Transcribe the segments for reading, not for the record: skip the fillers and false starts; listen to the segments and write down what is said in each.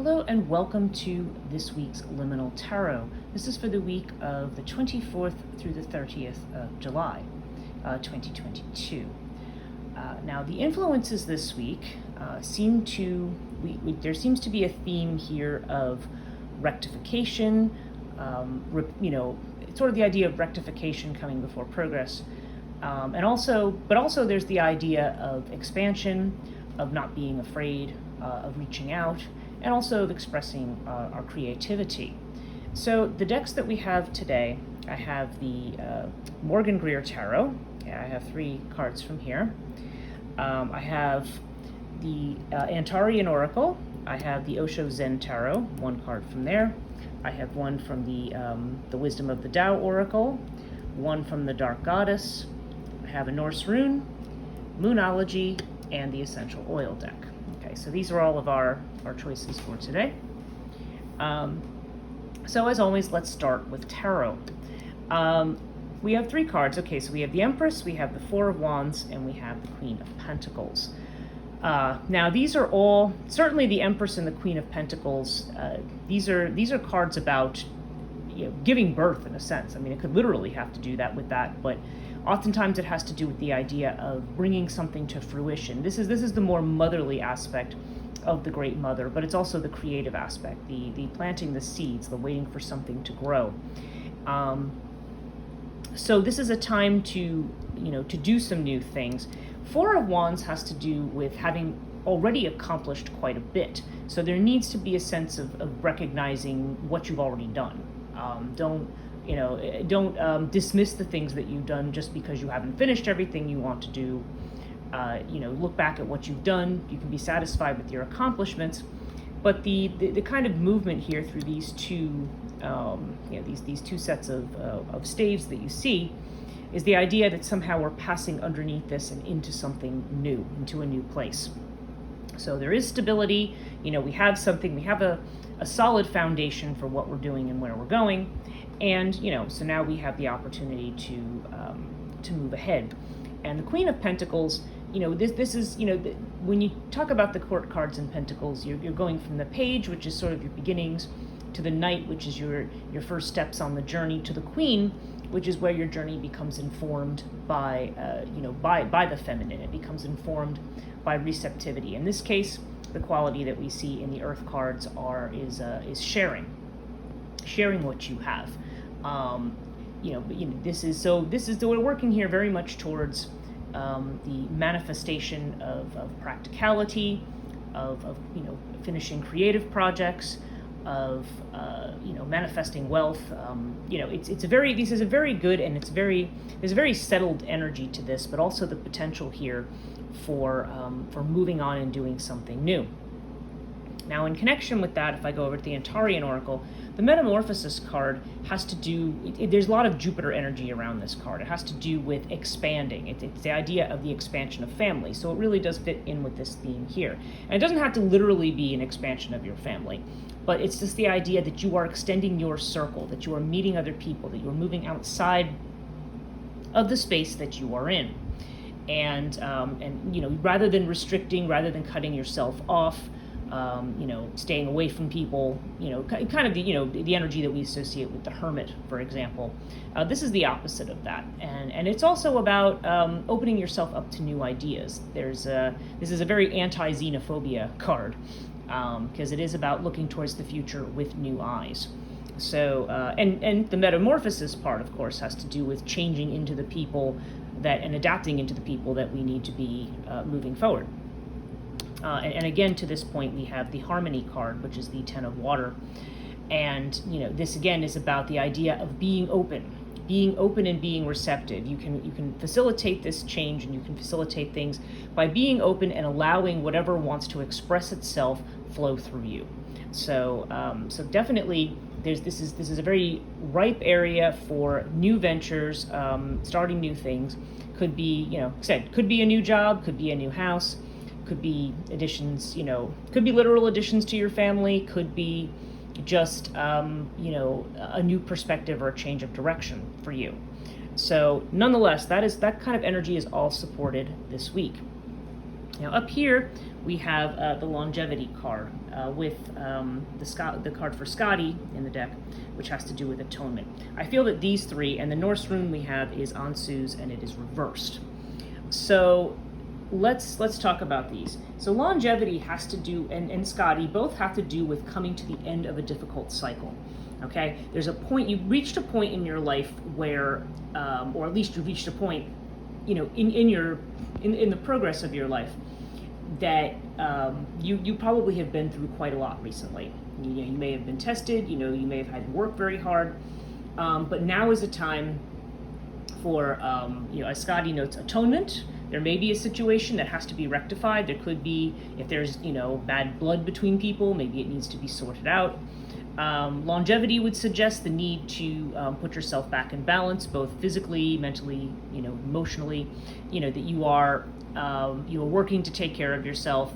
Hello and welcome to this week's Liminal Tarot. This is for the week of the 24th through the 30th of July, 2022. Now the influences this week there seems to be a theme here of rectification, sort of the idea of rectification coming before progress. But also there's the idea of expansion, of not being afraid, of reaching out, and also of expressing our creativity. So the decks that we have today, I have the Morgan Greer Tarot. I have 3 cards from here. I have the Antarian Oracle. I have the Osho Zen Tarot, 1 card from there. I have 1 from the Wisdom of the Tao Oracle, 1 from the Dark Goddess. I have a Norse Rune, Moonology, and the Essential Oil deck. Okay, so these are all of our choices for today. So as always, let's start with tarot. We have 3 cards. Okay, so we have the Empress, we have the 4 of Wands, and we have the Queen of Pentacles. Now these are all, certainly the Empress and the Queen of Pentacles, these are cards about giving birth in a sense. I mean, it could literally have to do that with that, but oftentimes it has to do with the idea of bringing something to fruition. This is the more motherly aspect of the Great Mother, but it's also the creative aspect, the planting the seeds, the waiting for something to grow. So this is a time to do some new things. 4 of Wands has to do with having already accomplished quite a bit. So there needs to be a sense of recognizing what you've already done. Don't dismiss the things that you've done just because you haven't finished everything you want to do. Look back at what you've done. You can be satisfied with your accomplishments, but the kind of movement here through these two, these 2 sets of staves that you see, is the idea that somehow we're passing underneath this and into something new, into a new place. So there is stability. We have something. We have a solid foundation for what we're doing and where we're going, and so now we have the opportunity to move ahead. And the Queen of Pentacles, this is when you talk about the court cards in Pentacles, you're going from the Page, which is sort of your beginnings, to the Knight, which is your first steps on the journey, to the Queen, which is where your journey becomes informed by the feminine. It becomes informed by receptivity. In this case, the quality that we see in the Earth cards is sharing what you have. We're working here very much towards the manifestation of practicality, of finishing creative projects, of manifesting wealth. This is a very good, and there's a very settled energy to this, but also the potential here for moving on and doing something new. Now, in connection with that, if I go over to the Antarian Oracle, the Metamorphosis card has to do, there's a lot of Jupiter energy around this card. It has to do with expanding. It's the idea of the expansion of family. So it really does fit in with this theme here. And it doesn't have to literally be an expansion of your family, but it's just the idea that you are extending your circle, that you are meeting other people, that you're moving outside of the space that you are in. And rather than restricting, rather than cutting yourself off, staying away from people, kind of the energy that we associate with the Hermit, for example. This is the opposite of that, and it's also about opening yourself up to new ideas. This is a very anti-xenophobia card, because it is about looking towards the future with new eyes. So, and the Metamorphosis part, of course, has to do with changing into the people and adapting into the people that we need to be moving forward. And again, to this point, we have the Harmony card, which is the 10 of Water. And, this again is about the idea of being open and being receptive. You can facilitate this change, and you can facilitate things by being open and allowing whatever wants to express itself flow through you. So, definitely, this is a very ripe area for new ventures, starting new things. Could be, could be a new job, could be a new house. Could be additions, could be literal additions to your family, could be just, a new perspective or a change of direction for you. So nonetheless, that kind of energy is all supported this week. Now up here, we have the longevity card with the card for Skadi in the deck, which has to do with atonement. I feel that these three, and the Norse rune we have is Ansu's, and it is reversed. So let's talk about these. So longevity has to do, and Skadi both have to do with coming to the end of a difficult cycle. Okay, there's a point, you reached a point in your life where, or at least you reached a point, you know, in the progress of your life, that you probably have been through quite a lot recently. You may have been tested, you may have had to work very hard, but now is a time for, as Skadi notes, atonement. There may be a situation that has to be rectified. There could be, if there's, bad blood between people, maybe it needs to be sorted out. Longevity would suggest the need to put yourself back in balance, both physically, mentally, emotionally, that you are working to take care of yourself.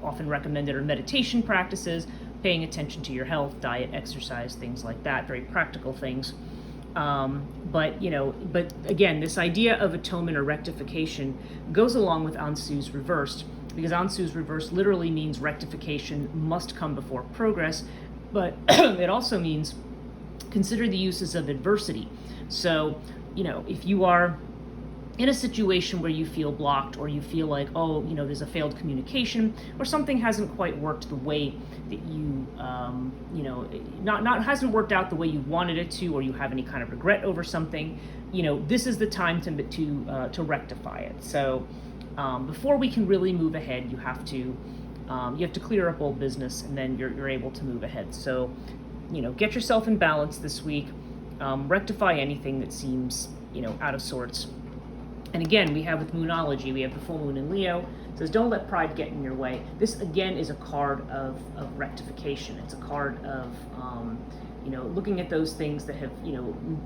Often recommended are meditation practices, paying attention to your health, diet, exercise, things like that, very practical things. But again, this idea of atonement or rectification goes along with Ansu's reversed, because Ansu's reversed literally means rectification must come before progress, but it also means consider the uses of adversity. So, if you are in a situation where you feel blocked, or you feel like, there's a failed communication, or something hasn't quite worked the way that you, hasn't worked out the way you wanted it to, or you have any kind of regret over something, this is the time to rectify it. So before we can really move ahead, you have to clear up old business, and then you're able to move ahead. So, get yourself in balance this week, rectify anything that seems, out of sorts. And again, we have with Moonology, we have the full moon in Leo. It says, don't let pride get in your way. This, again, is a card of rectification. It's a card of, looking at those things that have,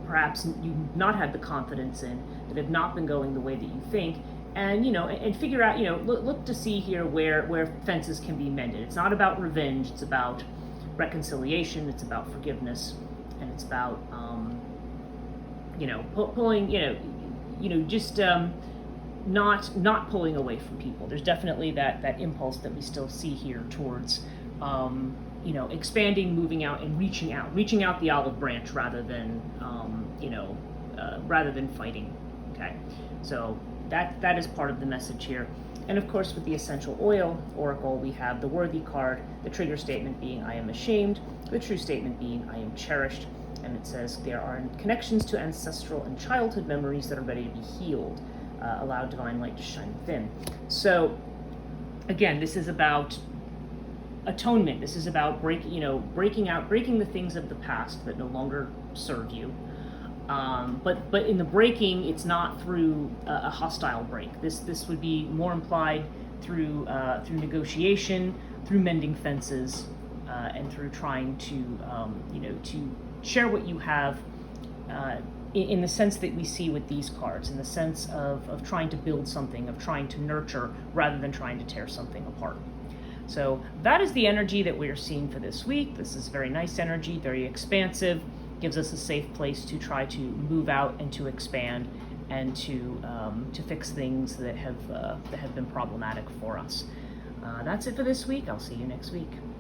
perhaps you've not had the confidence in, that have not been going the way that you think, and, and figure out, look to see here where fences can be mended. It's not about revenge. It's about reconciliation. It's about forgiveness. And it's about, pulling, just not pulling away from people. There's definitely that impulse that we still see here towards, expanding, moving out, and reaching out the olive branch rather than fighting. Okay, so that is part of the message here. And of course, with the essential oil oracle, we have the worthy card, the trigger statement being I am ashamed, the true statement being I am cherished. And it says there are connections to ancestral and childhood memories that are ready to be healed. Allow divine light to shine within. So, again, this is about atonement. This is about breaking the things of the past that no longer serve you. But in the breaking, it's not through a hostile break. This would be more implied through negotiation, through mending fences, and through trying to share what you have, in the sense that we see with these cards, in the sense of trying to build something, of trying to nurture rather than trying to tear something apart. So that is the energy that we're seeing for this week. This is very nice energy, very expansive, gives us a safe place to try to move out and to expand and to fix things that have been problematic for us. That's it for this week. I'll see you next week.